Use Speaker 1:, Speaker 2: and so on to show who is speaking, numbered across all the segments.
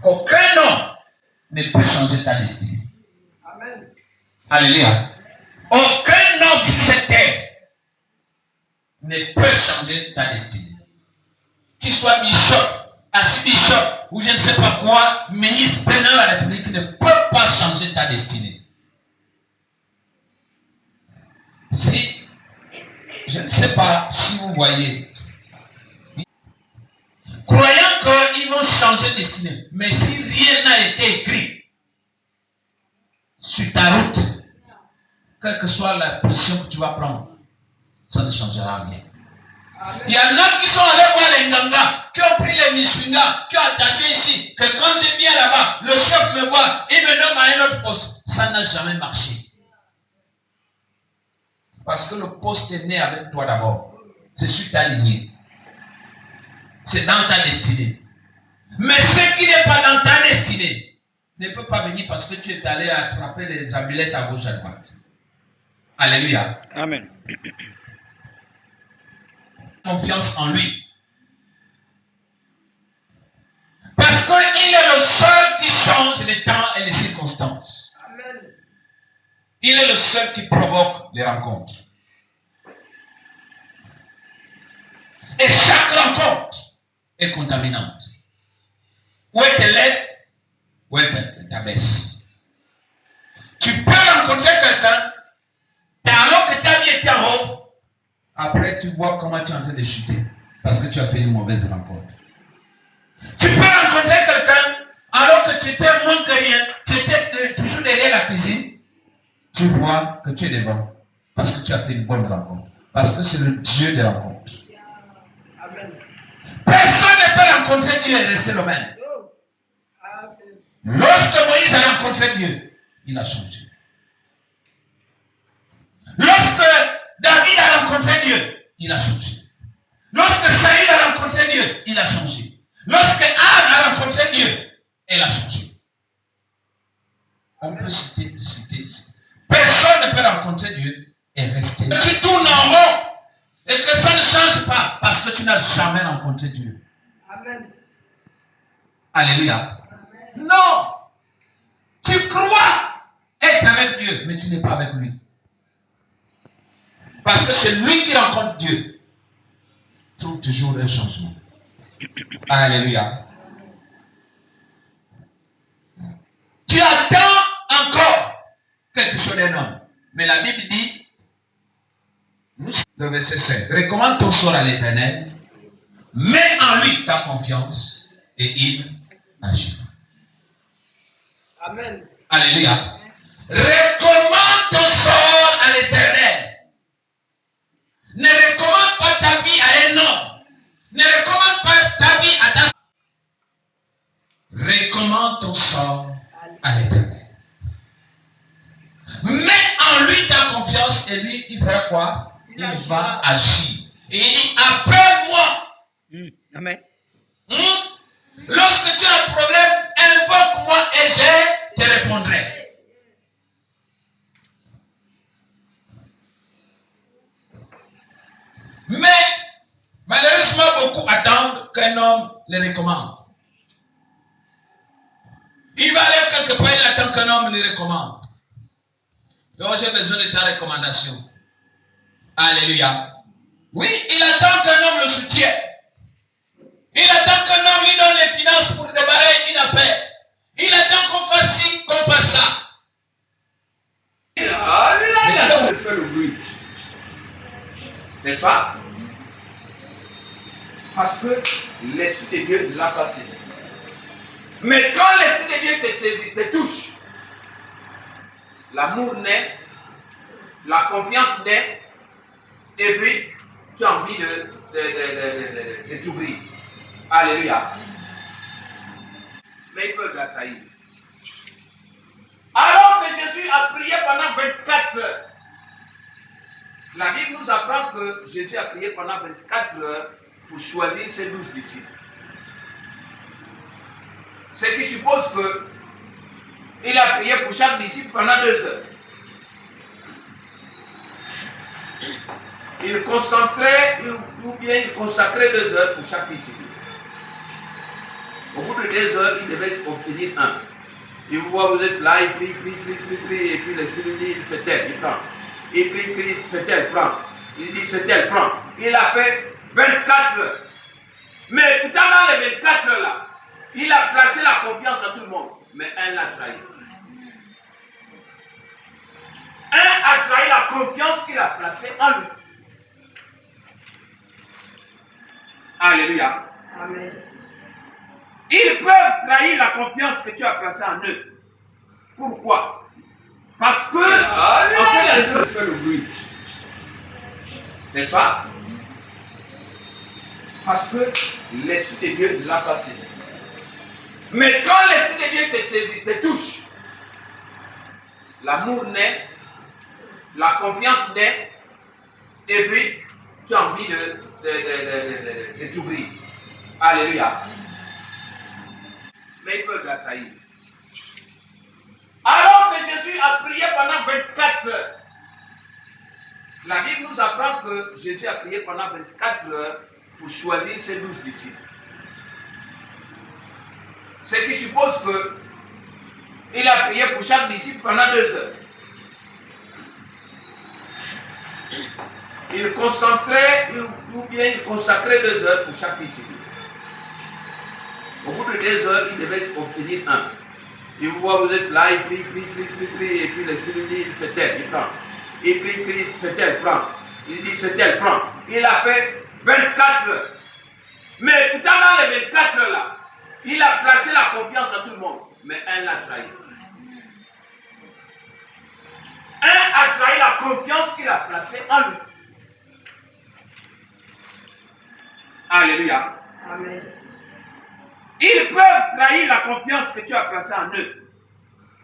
Speaker 1: Aucun homme ne peut changer ta destinée.
Speaker 2: Amen.
Speaker 1: Alléluia. Aucun homme sur cette terre ne peut changer ta destinée. Qu'il soit bishop, archbishop, ou je ne sais pas quoi, ministre, président de la République, ne peut pas changer ta destinée. Si, je ne sais pas si vous voyez, croyant qu'ils vont changer de destinée, mais si rien n'a été écrit sur ta route, quelle que soit la position que tu vas prendre, ça ne changera rien. Il y en a qui sont allés voir les Nganga, qui ont pris les Miswinga, qui ont attaché ici, que quand je viens là-bas, le chef me voit, il me nomme à un autre poste. Ça n'a jamais marché. Parce que le poste est né avec toi d'abord. C'est sur ta lignée. C'est dans ta destinée. Mais ce qui n'est pas dans ta destinée ne peut pas venir parce que tu es allé attraper les amulettes à gauche à droite. Alléluia.
Speaker 2: Amen.
Speaker 1: Confiance en lui. Parce qu'il est le seul qui change les temps et les circonstances.
Speaker 2: Amen.
Speaker 1: Il est le seul qui provoque les rencontres. Et chaque rencontre est contaminante. Où elle te lève, où elle t'abaisse. Tu peux rencontrer quelqu'un, alors que ta vie était en haut, après tu vois comment tu es en train de chuter, parce que tu as fait une mauvaise rencontre. Tu peux rencontrer quelqu'un, alors que tu étais moins que rien, tu étais toujours derrière la cuisine, tu vois que tu es devant, parce que tu as fait une bonne rencontre. Parce que c'est le Dieu des rencontres.
Speaker 2: Amen.
Speaker 1: Personne ne peut rencontrer Dieu et rester le même. Lorsque Moïse a rencontré Dieu, il a changé. Lorsque David a rencontré Dieu, il a changé. Lorsque Saïd a rencontré Dieu, il a changé. Lorsque Anne a rencontré Dieu, elle a changé. On peut citer. Personne ne peut rencontrer Dieu et rester. Tu tournes en rond et que ça ne change pas parce que tu n'as jamais rencontré Dieu.
Speaker 2: Amen.
Speaker 1: Alléluia. Amen. Non. Tu crois être avec Dieu, mais tu n'es pas avec lui. Parce que c'est lui qui rencontre Dieu. Trouve toujours un changement. Alléluia. Tu attends encore quelque chose d'un homme. Mais la Bible dit, le verset 5, recommande ton sort à l'Éternel, mets en lui ta confiance et il agira.
Speaker 2: Amen.
Speaker 1: Alléluia. Recommande ton sort à l'Éternel. Ne recommande pas ta vie à un homme. Ne recommande pas ta vie à ta... Recommande ton sort à l'Éternel. Mets en lui ta confiance et lui, il fera quoi? Il va agir. Et il dit, après moi.
Speaker 2: Amen.
Speaker 1: Lorsque tu as un problème, invoque-moi et je te répondrai. Mais, malheureusement, beaucoup attendent qu'un homme les recommande. Il va aller quelque part, il attend qu'un homme les recommande. Donc, j'ai besoin de ta recommandation. Alléluia. Oui, il attend qu'un homme le soutienne. Il attend qu'un homme lui donne les finances pour démarrer une affaire. Il attend qu'on fasse ci, qu'on fasse ça.
Speaker 2: Il fait le bruit.
Speaker 1: N'est-ce pas?
Speaker 2: Parce que l'Esprit de Dieu ne l'a pas saisi. Mais quand l'Esprit de Dieu te saisit, te touche, l'amour naît, la confiance naît, et puis tu as envie de t'ouvrir. Alléluia. Mais ils peuvent la trahir. Alors que Jésus a prié pendant 24 heures, la Bible nous apprend que Jésus a prié pendant 24 heures pour choisir ses 12 disciples. Ce qui suppose qu'il a prié pour chaque disciple pendant 2 heures. Il concentrait, ou bien il consacrait 2 heures pour chaque disciple. Au bout de 2 heures, il devait obtenir 1. Il vous voit, vous êtes là, il prie, et puis l'Esprit lui dit, c'est elle, il prend. Il prie, c'est elle, prend. Il dit, c'est elle, prend. Il a fait 24 heures. Mais pourtant, dans les 24 heures là, il a placé la confiance à tout le monde. Mais un l'a trahi. Un a trahi la confiance qu'il a placée en lui. Alléluia.
Speaker 3: Amen.
Speaker 2: Ils peuvent trahir la confiance que tu as placée en eux. Pourquoi? Parce que, en fait, les autres font le bruit. N'est-ce pas? Parce que l'Esprit de Dieu ne l'a pas saisi. Mais quand l'Esprit de Dieu te saisit, te touche, l'amour naît, la confiance naît, et puis tu as envie de t'ouvrir. Alléluia. Mais ils peuvent la trahir. Alors que Jésus a prié pendant 24 heures, la Bible nous apprend que Jésus a prié pendant 24 heures pour choisir ses 12 disciples. Ce qui suppose qu'il a prié pour chaque disciple pendant 2 heures. Il concentrait, ou bien il consacrait 2 heures pour chaque disciple. Au bout de 2 heures, il devait obtenir 1. Il vous voit, vous êtes là, il prie, et puis l'Esprit lui dit, c'est elle, il prend. Il prie, c'est elle, prend. Il dit, c'est elle, prend. Il a fait 24 heures. Mais pourtant, dans les 24 heures là, il a placé la confiance à tout le monde. Mais un l'a trahi. Un a trahi la confiance qu'il a placée en lui. Alléluia.
Speaker 3: Amen.
Speaker 2: Ils peuvent trahir la confiance que tu as placée en eux.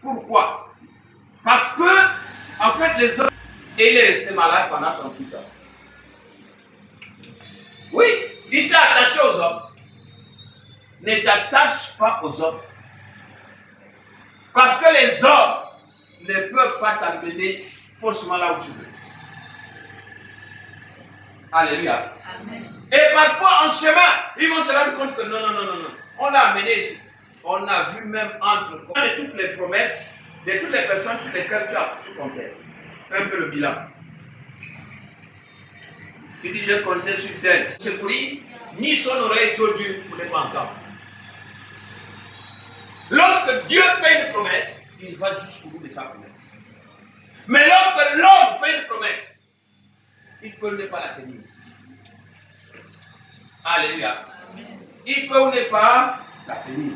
Speaker 2: Pourquoi? Parce que, en fait, les hommes, et il est resté malade pendant 38 ans. Oui, il s'est attaché aux hommes. Ne t'attache pas aux hommes. Parce que les hommes ne peuvent pas t'amener forcément là où tu veux. Alléluia.
Speaker 3: Amen.
Speaker 2: Et parfois, en chemin, ils vont se rendre compte que non. On l'a amené ici. On a vu même entre de toutes les promesses, de toutes les personnes sur lesquelles tu comptais. Fais un peu le bilan. Tu dis, je comptais sur tel. Secourir, ni son oreille trop dure pour ne pas entendre. Lorsque Dieu fait une promesse, il va jusqu'au bout de sa promesse. Mais lorsque l'homme fait une promesse, il peut ne pas la tenir. Alléluia. Il peut ou ne pas la tenir.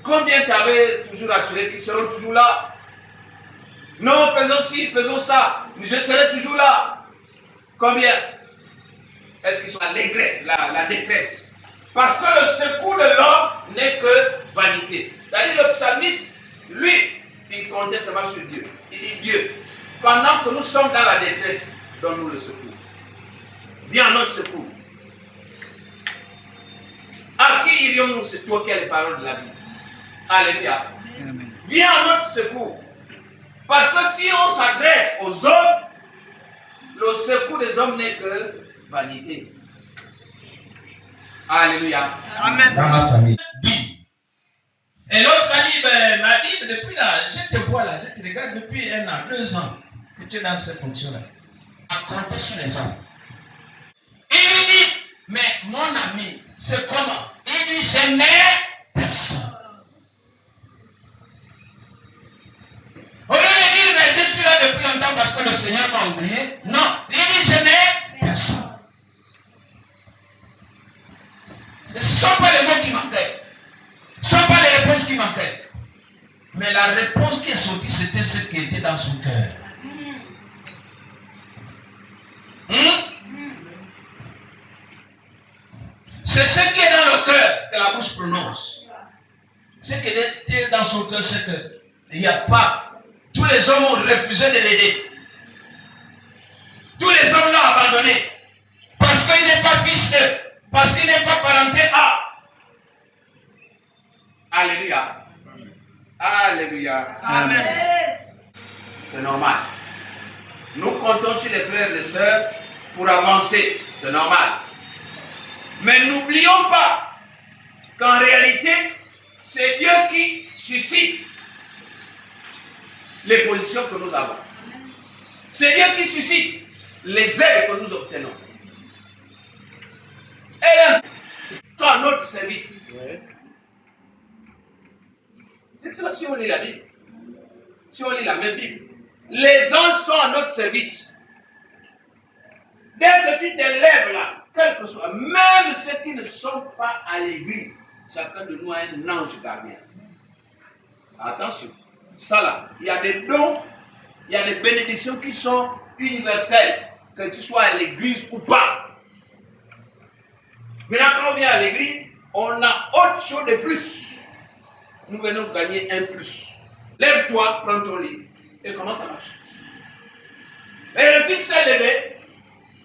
Speaker 2: Combien t'avais toujours assuré qu'ils seront toujours là? Non, faisons ci, faisons ça. Je serai toujours là. Combien? Est-ce qu'ils sont la détresse? Parce que le secours de l'homme n'est que vanité. C'est-à-dire le psalmiste, lui, il comptait seulement sur Dieu. Il dit, Dieu, pendant que nous sommes dans la détresse, donne-nous le secours. Viens à notre secours. À qui irions-nous? C'est toi qui as les paroles de la Bible. Alléluia. Amen. Viens à notre secours. Parce que si on s'adresse aux hommes, le secours des hommes n'est que vanité. Alléluia.
Speaker 1: Amen. Dans ma famille. Dis. Et l'autre m'a dit, depuis là, je te vois là, je te regarde depuis 1 an, 2 ans, que tu es dans ces fonctions-là. À compter sur les hommes. Il dit, mais mon ami, c'est comment? Il dit, je n'ai personne. Au lieu de dire, mais je suis là depuis longtemps parce que le Seigneur m'a oublié. Non, il dit, je n'ai personne. Ce ne sont pas les mots qui manquaient. Ce ne sont pas les réponses qui manquaient. Mais la réponse qui est sortie, c'était ce qui était dans son cœur. C'est ce qui est dans le cœur que la bouche prononce. Ce qui est dans son cœur, c'est qu'il n'y a pas. Tous les hommes ont refusé de l'aider. Tous les hommes l'ont abandonné. Parce qu'il n'est pas fils d'eux. Parce qu'il n'est pas parenté à. Alléluia. Alléluia.
Speaker 3: Amen.
Speaker 2: C'est normal. Nous comptons sur les frères et les sœurs pour avancer. C'est normal. Mais n'oublions pas qu'en réalité, c'est Dieu qui suscite les positions que nous avons. C'est Dieu qui suscite les aides que nous obtenons. Et sont à notre service. Je ne sais pas si on lit la Bible, si on lit la même Bible. Les anges sont à notre service. Dès que tu t'élèves là, quel que soit, même ceux qui ne sont pas à l'église, chacun de nous a un ange gardien. Attention, ça là, il y a des dons, il y a des bénédictions qui sont universelles, que tu sois à l'église ou pas. Maintenant, quand on vient à l'église, on a autre chose de plus. Nous venons gagner un plus. Lève-toi, prends ton lit. Et comment ça marche? Et le type s'est levé,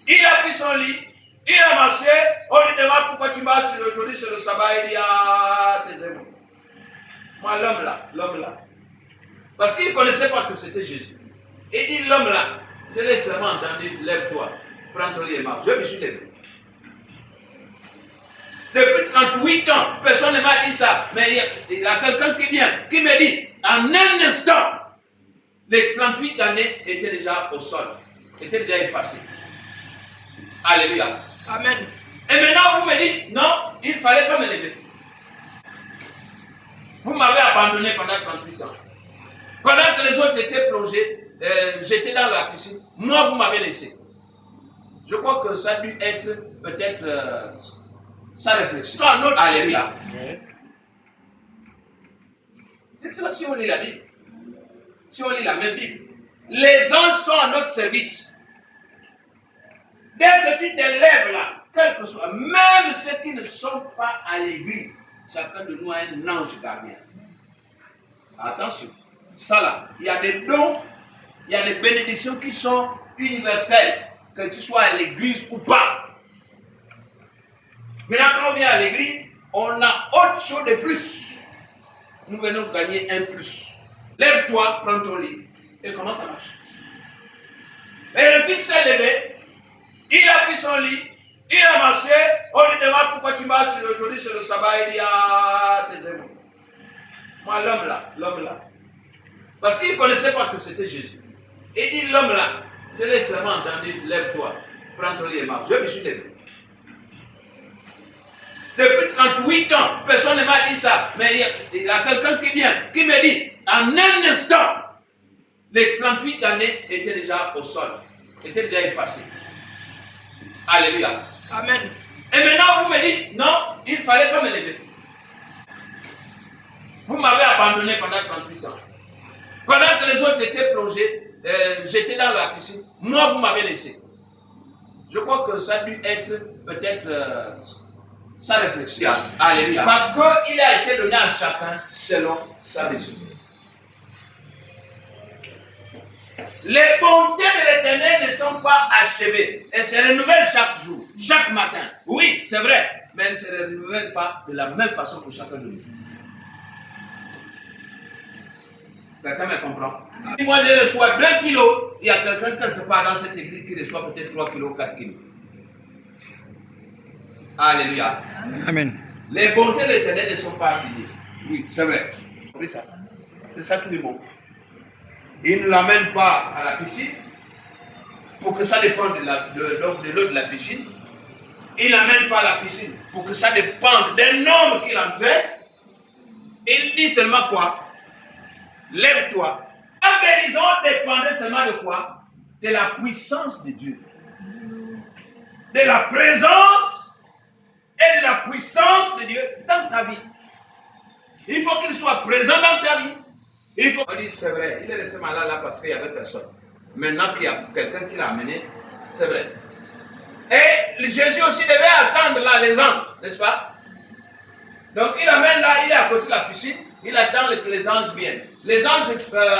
Speaker 2: il a pris son lit, il a marché, on lui demande pourquoi tu marches aujourd'hui, c'est le sabbat, il dit ah, tes amis. Moi, l'homme là. Parce qu'il ne connaissait pas que c'était Jésus. Il dit l'homme là, je l'ai seulement entendu, lève-toi, prends ton lit et marche. Je me suis levé. Depuis 38 ans, personne ne m'a dit ça. Mais il y a quelqu'un qui vient, qui me dit, en un instant, les 38 années étaient déjà au sol, étaient déjà effacées. Alléluia.
Speaker 3: Amen.
Speaker 2: Et maintenant, vous me dites, non, il ne fallait pas me lever. Vous m'avez abandonné pendant 38 ans. Pendant que les autres étaient plongés, j'étais dans la piscine. Moi, vous m'avez laissé. Je crois que ça a dû être peut-être sa réflexion. Alléluia. Je ne sais pas si on lit la Bible, si on lit la même Bible. Les anges sont à notre service. Dès que tu t'élèves là, quel que soit, même ceux qui ne sont pas à l'église, chacun de nous a un ange gardien. Attention, ça là, il y a des dons, il y a des bénédictions qui sont universelles, que tu sois à l'église ou pas. Maintenant, quand on vient à l'église, on a autre chose de plus. Nous venons gagner un plus. Lève-toi, prends ton lit. Et comment ça marche? Et le type s'est levé, il a pris son lit, il a marché, on lui demande pourquoi tu marches aujourd'hui, c'est le sabbat, il dit ah, tes amis. Moi, l'homme là. Parce qu'il ne connaissait pas que c'était Jésus. Il dit l'homme là, je l'ai seulement entendu, lève-toi, prends ton lit et marche. Je me suis levé. Depuis 38 ans, personne ne m'a dit ça. Mais il y a quelqu'un qui vient, qui me dit, en un instant, les 38 années étaient déjà au sol, étaient déjà effacées. Alléluia.
Speaker 3: Amen.
Speaker 2: Et maintenant, vous me dites, non, il ne fallait pas me lever. Vous m'avez abandonné pendant 38 ans. Pendant que les autres étaient plongés, j'étais dans la piscine. Moi, vous m'avez laissé. Je crois que ça a dû être peut-être sa réflexion. Alléluia. Parce qu'il a été donné à chacun selon sa mesure. Les bontés de l'Éternel ne sont pas achevées. Elles se renouvellent chaque jour, chaque matin. Oui, c'est vrai. Mais elles ne se renouvellent pas de la même façon que chacun de nous. Quelqu'un me comprend? Si moi je reçois 2 kilos, il y a quelqu'un quelque part dans cette église qui reçoit peut-être 3 kilos, 4 kilos. Alléluia.
Speaker 3: Amen.
Speaker 2: Les bontés de l'Éternel ne sont pas finies. Oui, c'est vrai. C'est ça qui lui manque. Il ne l'amène pas à la piscine pour que ça dépende de l'eau de la piscine. Il ne l'amène pas à la piscine pour que ça dépende d'un nombre qu'il en fait. Il dit seulement quoi? Lève-toi. La guérison dépendait seulement de quoi? De la puissance de Dieu. De la présence et de la puissance de Dieu dans ta vie. Il faut qu'il soit présent dans ta vie. Il faut dire, c'est vrai, il est resté malade là parce qu'il n'y avait personne. Maintenant qu'il y a quelqu'un qui l'a amené, c'est vrai. Et Jésus aussi devait attendre là les anges, n'est-ce pas? Donc il amène là, il est à côté de la piscine, il attend que les anges viennent. Les anges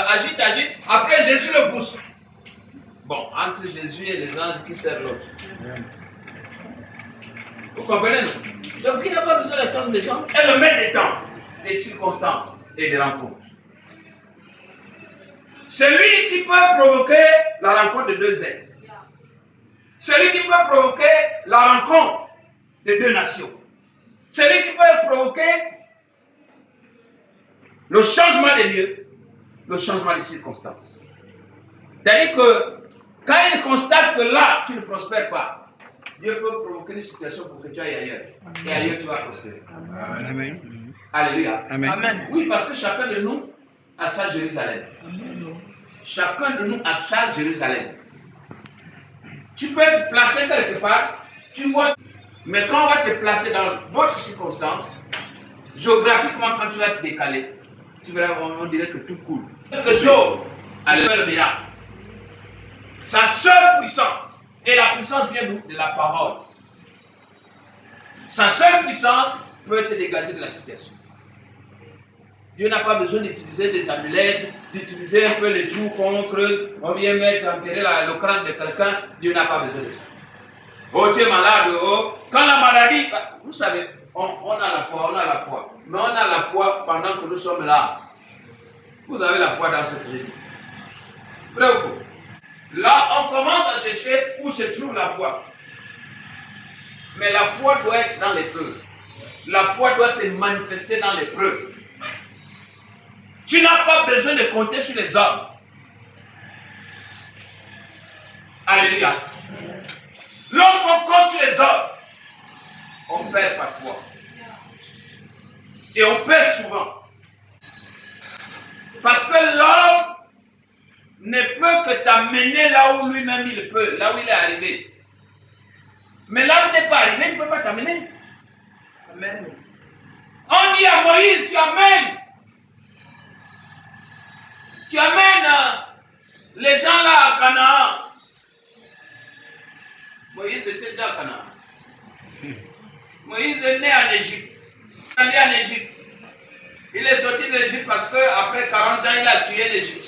Speaker 2: agitent, après Jésus le pousse. Bon, entre Jésus et les anges, qui sert l'autre? Vous comprenez? Donc il n'a pas besoin d'attendre les anges. Elle le met des temps, des circonstances et des rencontres. C'est lui qui peut provoquer la rencontre de 2 êtres. C'est lui qui peut provoquer la rencontre de 2 nations. Celui qui peut provoquer le changement des lieux, le changement des circonstances. C'est-à-dire que quand il constate que là, tu ne prospères pas, Dieu peut provoquer une situation pour que tu ailles ailleurs. Et ailleurs, tu vas prospérer.
Speaker 3: Amen.
Speaker 2: Alléluia.
Speaker 3: Amen.
Speaker 4: Amen.
Speaker 2: Oui, parce que chacun de nous a sa Jérusalem. Chacun de nous a sa Jérusalem. Tu peux te placer quelque part, tu vois, mais quand on va te placer dans d'autres circonstances, géographiquement, quand tu vas te décaler, tu verras, on dirait que tout coule. Quelque chose à faire le miracle. Sa seule puissance, et la puissance vient d'où? De la parole. Sa seule puissance peut te dégager de la situation. Dieu n'a pas besoin d'utiliser des amulettes, d'utiliser un peu les trous qu'on creuse, on vient mettre, enterrer le crâne de quelqu'un. Dieu n'a pas besoin de ça. Oh, tu es malade, oh. Quand la maladie, vous savez, on a la foi, mais on a la foi pendant que nous sommes là. Vous avez la foi dans cette vie. Vrai ou faux? Là, on commence à chercher où se trouve la foi. Mais la foi doit être dans l'épreuve. La foi doit se manifester dans l'épreuve. Tu n'as pas besoin de compter sur les hommes. Alléluia. Lorsqu'on compte sur les hommes, on perd parfois. Et on perd souvent. Parce que l'homme ne peut que t'amener là où lui-même il peut, là où il est arrivé. Mais là où il n'est pas arrivé, il ne peut pas t'amener. Amen. On dit à Moïse, tu amènes. Tu amènes les gens là à Canaan. Moïse était dans Canaan. Moïse est né en Égypte. Il est né en Égypte. Il est sorti de l'Égypte parce qu'après 40 ans, il a tué l'Égypte.